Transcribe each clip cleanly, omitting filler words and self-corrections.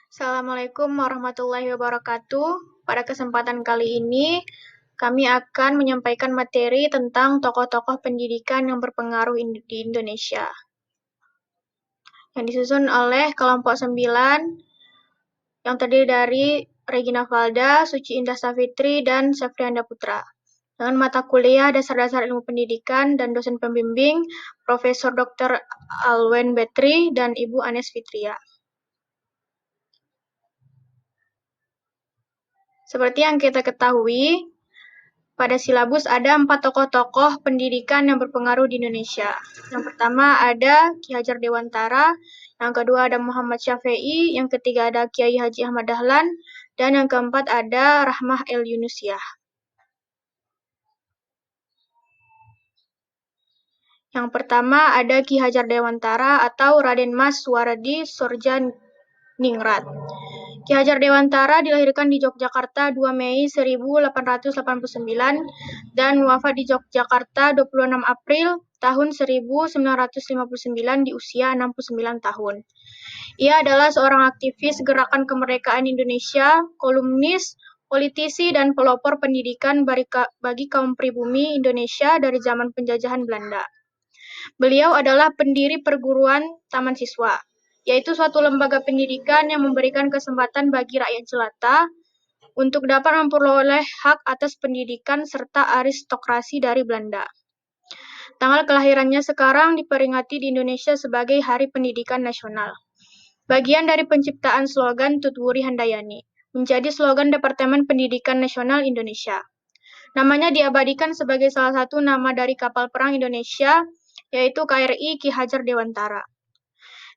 Assalamualaikum warahmatullahi wabarakatuh. Pada kesempatan kali ini, kami akan menyampaikan materi tentang tokoh-tokoh pendidikan yang berpengaruh di Indonesia. Yang disusun oleh kelompok 9, yang terdiri dari Regina Valda, Suci Indah Savitri, dan Safrianda Putra. Dengan mata kuliah Dasar-Dasar Ilmu Pendidikan dan dosen pembimbing Profesor Dr. Alwen Betri dan Ibu Anes Fitria. Seperti yang kita ketahui, pada silabus ada 4 tokoh-tokoh pendidikan yang berpengaruh di Indonesia. Yang pertama ada Ki Hajar Dewantara, yang kedua ada Muhammad Syafi'i, yang ketiga ada Kiai Haji Ahmad Dahlan, dan yang keempat ada Rahmah El Yunusiah. Yang pertama ada Ki Hajar Dewantara atau Raden Mas Suwardi Sorja Ningrat. Ki Hajar Dewantara dilahirkan di Yogyakarta 2 Mei 1889 dan wafat di Yogyakarta 26 April tahun 1959 di usia 69 tahun. Ia adalah seorang aktivis gerakan kemerdekaan Indonesia, kolumnis, politisi, dan pelopor pendidikan bagi kaum pribumi Indonesia dari zaman penjajahan Belanda. Beliau adalah pendiri perguruan Taman Siswa, yaitu suatu lembaga pendidikan yang memberikan kesempatan bagi rakyat jelata untuk dapat memperoleh hak atas pendidikan serta aristokrasi dari Belanda. Tanggal kelahirannya sekarang diperingati di Indonesia sebagai Hari Pendidikan Nasional. Bagian dari penciptaan slogan Tutwuri Handayani, menjadi slogan Departemen Pendidikan Nasional Indonesia. Namanya diabadikan sebagai salah satu nama dari kapal perang Indonesia, yaitu KRI Ki Hajar Dewantara.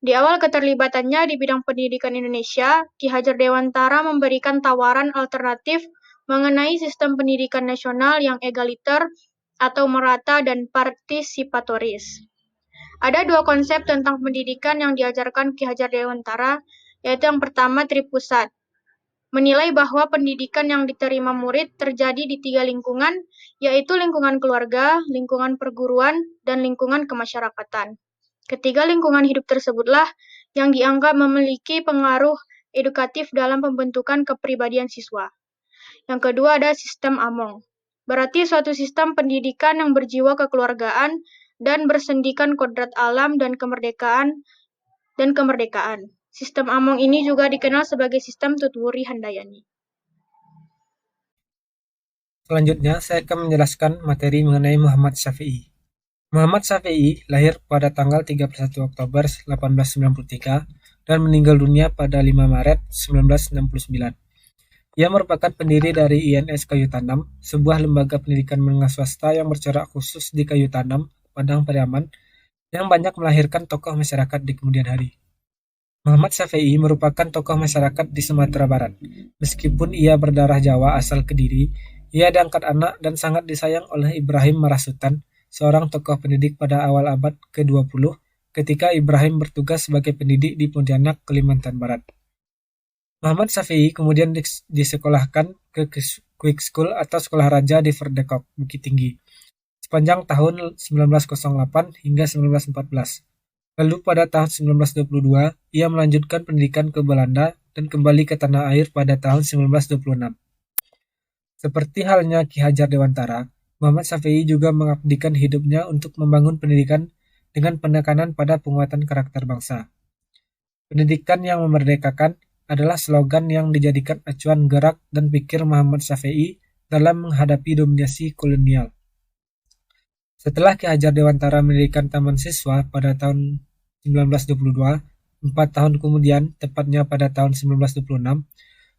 Di awal keterlibatannya di bidang pendidikan Indonesia, Ki Hajar Dewantara memberikan tawaran alternatif mengenai sistem pendidikan nasional yang egaliter atau merata dan partisipatoris. Ada 2 konsep tentang pendidikan yang diajarkan Ki Hajar Dewantara, yaitu yang pertama tripusat, menilai bahwa pendidikan yang diterima murid terjadi di 3 lingkungan, yaitu lingkungan keluarga, lingkungan perguruan, dan lingkungan kemasyarakatan. Ketiga lingkungan hidup tersebutlah yang dianggap memiliki pengaruh edukatif dalam pembentukan kepribadian siswa. Yang kedua ada sistem Among, berarti suatu sistem pendidikan yang berjiwa kekeluargaan dan bersendikan kodrat alam dan kemerdekaan. Sistem Among ini juga dikenal sebagai sistem Tutwuri Handayani. Selanjutnya, saya akan menjelaskan materi mengenai Muhammad Syafi'i. Muhammad Syafi'i lahir pada tanggal 31 Oktober 1893 dan meninggal dunia pada 5 Maret 1969. Ia merupakan pendiri dari INS Kayu Tanam, sebuah lembaga pendidikan menengah swasta yang bercorak khusus di Kayu Tanam, Padang Pariaman, yang banyak melahirkan tokoh masyarakat di kemudian hari. Muhammad Syafi'i merupakan tokoh masyarakat di Sumatera Barat. Meskipun ia berdarah Jawa asal Kediri, ia diangkat anak dan sangat disayang oleh Ibrahim Marasutan, seorang tokoh pendidik pada awal abad ke-20 ketika Ibrahim bertugas sebagai pendidik di Pontianak, Kalimantan Barat. Muhammad Syafi'i kemudian disekolahkan ke Quick School atau Sekolah Raja di Verdekok, Bukit Tinggi, sepanjang tahun 1908 hingga 1914. Lalu pada tahun 1922, ia melanjutkan pendidikan ke Belanda dan kembali ke tanah air pada tahun 1926. Seperti halnya Ki Hajar Dewantara, Muhammad Syafi'i juga mengabdikan hidupnya untuk membangun pendidikan dengan penekanan pada penguatan karakter bangsa. Pendidikan yang memerdekakan adalah slogan yang dijadikan acuan gerak dan pikir Muhammad Syafi'i dalam menghadapi dominasi kolonial. Setelah Ki Hajar Dewantara mendirikan Taman Siswa pada tahun 1922, 4 tahun kemudian, tepatnya pada tahun 1926,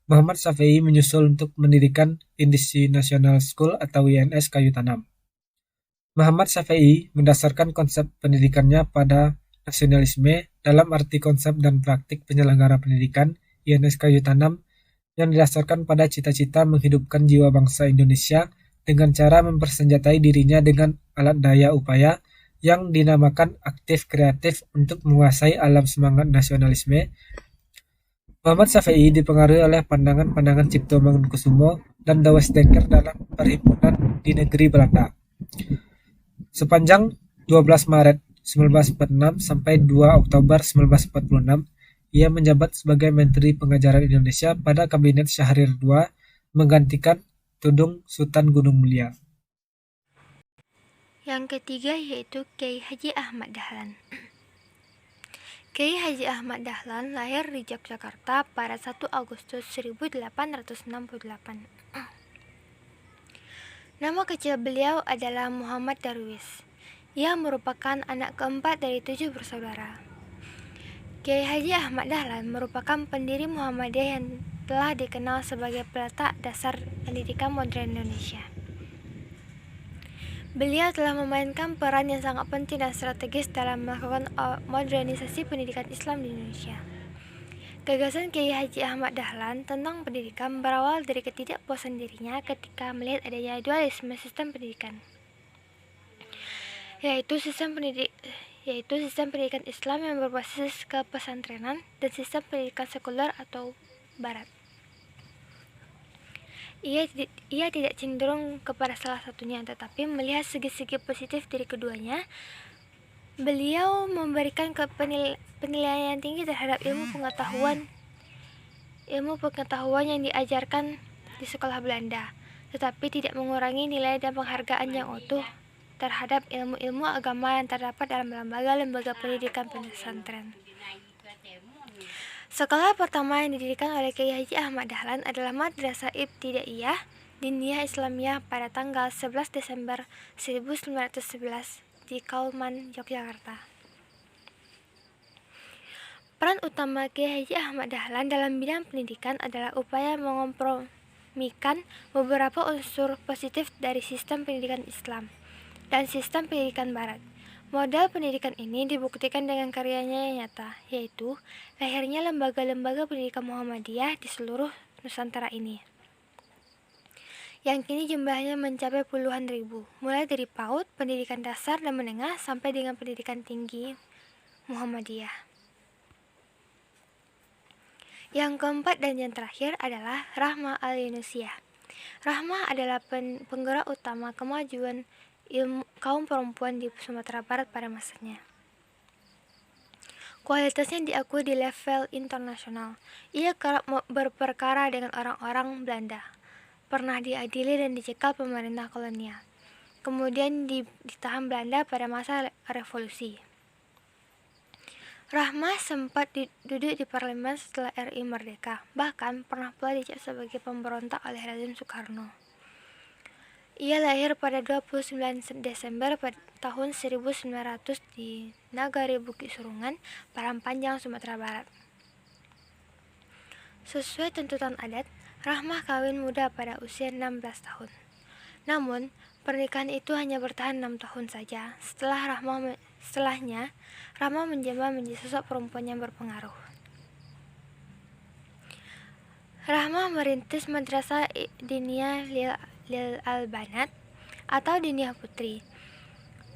Muhammad Syafi'i menyusul untuk mendirikan Industri National School atau INS Kayu Tanam. Muhammad Syafi'i mendasarkan konsep pendidikannya pada nasionalisme dalam arti konsep dan praktik penyelenggara pendidikan INS Kayu Tanam yang didasarkan pada cita-cita menghidupkan jiwa bangsa Indonesia dengan cara mempersenjatai dirinya dengan alat daya upaya yang dinamakan aktif kreatif untuk menguasai alam semangat nasionalisme. Muhammad Syafi'i dipengaruhi oleh pandangan-pandangan Cipto Mangunkusumo dan Douwes Dekker dalam perhimpunan di negeri Belanda. Sepanjang 12 Maret 1946 sampai 2 Oktober 1946, Ia menjabat sebagai Menteri Pengajaran Indonesia pada Kabinet Syahrir II, menggantikan Tudung Sultan Gunung Mulia. Yang ketiga yaitu Kiai Haji Ahmad Dahlan. Kiai Haji Ahmad Dahlan lahir di Yogyakarta pada 1 Agustus 1868. Nama kecil beliau adalah Muhammad Darwis. Ia merupakan anak keempat dari 7 bersaudara. Kiai Haji Ahmad Dahlan merupakan pendiri Muhammadiyah yang telah dikenal sebagai peletak dasar pendidikan modern Indonesia. Beliau telah memainkan peran yang sangat penting dan strategis dalam melakukan modernisasi pendidikan Islam di Indonesia. Gagasan Kiai Haji Ahmad Dahlan tentang pendidikan berawal dari ketidakpuasan dirinya ketika melihat adanya dualisme sistem pendidikan, yaitu sistem pendidikan Islam yang berbasis kepesantrenan dan sistem pendidikan sekuler atau Barat. Ia tidak cenderung kepada salah satunya, tetapi melihat segi-segi positif dari keduanya. Beliau memberikan penilaian yang tinggi terhadap ilmu pengetahuan yang diajarkan di sekolah Belanda, tetapi tidak mengurangi nilai dan penghargaan yang utuh terhadap ilmu-ilmu agama yang terdapat dalam lembaga-lembaga pendidikan pesantren. Sekolah pertama yang didirikan oleh Kiai Haji Ahmad Dahlan adalah Madrasah Ibtidaiyah Diniyah Islamiyah pada tanggal 11 Desember 1911 di Kauman, Yogyakarta. Peran utama Kiai Haji Ahmad Dahlan dalam bidang pendidikan adalah upaya mengkompromikan beberapa unsur positif dari sistem pendidikan Islam dan sistem pendidikan Barat. Model pendidikan ini dibuktikan dengan karyanya yang nyata, yaitu lahirnya lembaga-lembaga pendidikan Muhammadiyah di seluruh Nusantara ini, yang kini jumlahnya mencapai puluhan ribu, mulai dari PAUD, pendidikan dasar dan menengah, sampai dengan pendidikan tinggi Muhammadiyah. Yang keempat dan yang terakhir adalah Rahmah Al-Yunusiyah. Rahmah adalah penggerak utama kemajuan kaum perempuan di Sumatera Barat pada masanya. Kualitasnya diakui di level internasional. Ia kerap berperkara dengan orang-orang Belanda, pernah diadili dan dicekal pemerintah kolonial, kemudian ditahan Belanda pada masa revolusi. Rahmah sempat duduk di parlemen setelah RI merdeka, bahkan pernah pula dicap sebagai pemberontak oleh rezim Soekarno. Ia lahir pada 29 Desember pada tahun 1900 di Nagari Bukit Surungan, Parangpanjang, Sumatera Barat. Sesuai tuntutan adat, Rahmah kawin muda pada usia 16 tahun. Namun, pernikahan itu hanya bertahan 6 tahun saja. Setelahnya, Rahmah menjelma menjadi sosok perempuan yang berpengaruh. Rahmah merintis Madrasah Diniyah Lil Al-Banat atau Diniyah Putri.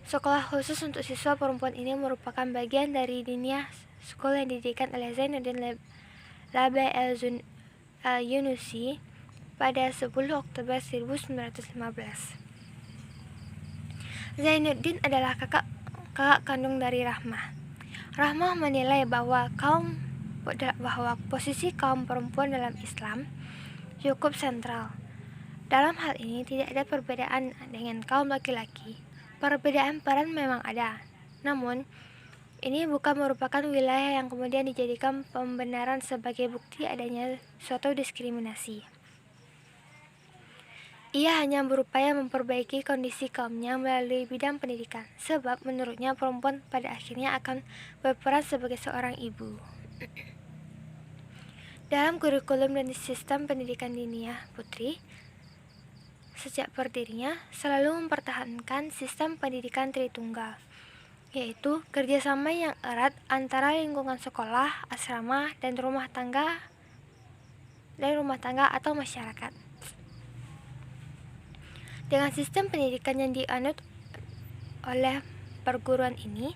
Sekolah khusus untuk siswa perempuan ini merupakan bagian dari Diniyah sekolah yang didirikan oleh Zainuddin Labe Al-Yunusi pada 10 Oktober 1915. Zainuddin adalah kakak kandung dari Rahmah. Rahmah menilai bahwa posisi kaum perempuan dalam Islam cukup sentral. Dalam hal ini tidak ada perbedaan dengan kaum laki-laki. Perbedaan peran memang ada, namun ini bukan merupakan wilayah yang kemudian dijadikan pembenaran sebagai bukti adanya suatu diskriminasi. Ia hanya berupaya memperbaiki kondisi kaumnya melalui bidang pendidikan, sebab menurutnya perempuan pada akhirnya akan berperan sebagai seorang ibu. Dalam kurikulum dan sistem pendidikan Diniyah Putri, sejak berdirinya selalu mempertahankan sistem pendidikan Tritunggal, yaitu kerjasama yang erat antara lingkungan sekolah, asrama, dan rumah tangga atau masyarakat. Dengan sistem pendidikan yang dianut oleh perguruan ini,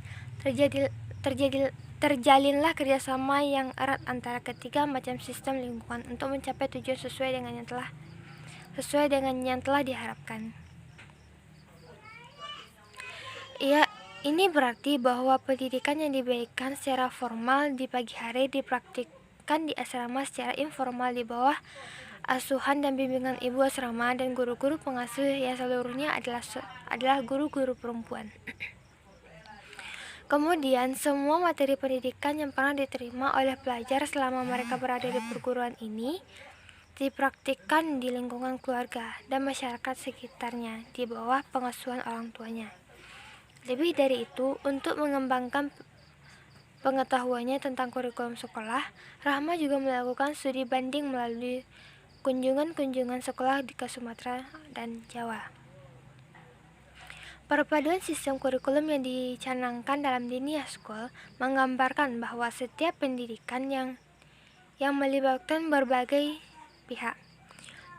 terjalinlah kerjasama yang erat antara ketiga macam sistem lingkungan untuk mencapai tujuan sesuai dengan yang telah diharapkan. Ini berarti bahwa pendidikan yang diberikan secara formal di pagi hari dipraktikkan di asrama secara informal di bawah asuhan dan bimbingan ibu asrama dan guru-guru pengasuh yang seluruhnya adalah guru-guru perempuan. Kemudian, semua materi pendidikan yang pernah diterima oleh pelajar selama mereka berada di perguruan ini dipraktikkan di lingkungan keluarga dan masyarakat sekitarnya di bawah pengasuhan orang tuanya. Lebih dari itu, untuk mengembangkan pengetahuannya tentang kurikulum sekolah, Rahma juga melakukan studi banding melalui kunjungan-kunjungan sekolah ke Sumatera dan Jawa. Perpaduan sistem kurikulum yang dicanangkan dalam Dinia School menggambarkan bahwa setiap pendidikan yang melibatkan berbagai pihak.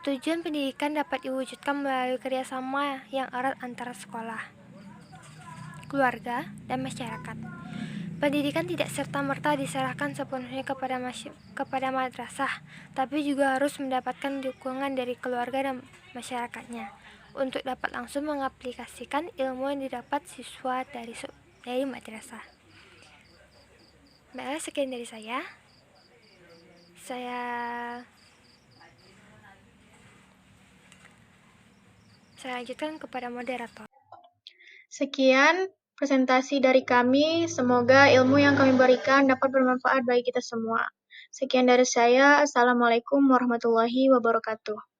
Tujuan pendidikan dapat diwujudkan melalui kerjasama yang erat antara sekolah, keluarga, dan masyarakat. Pendidikan tidak serta-merta diserahkan sepenuhnya kepada madrasah, tapi juga harus mendapatkan dukungan dari keluarga dan masyarakatnya untuk dapat langsung mengaplikasikan ilmu yang didapat siswa dari madrasah. Baiklah, sekian dari saya. Saya lanjutkan kepada moderator. Sekian presentasi dari kami. Semoga ilmu yang kami berikan dapat bermanfaat bagi kita semua. Sekian dari saya. Assalamualaikum warahmatullahi wabarakatuh.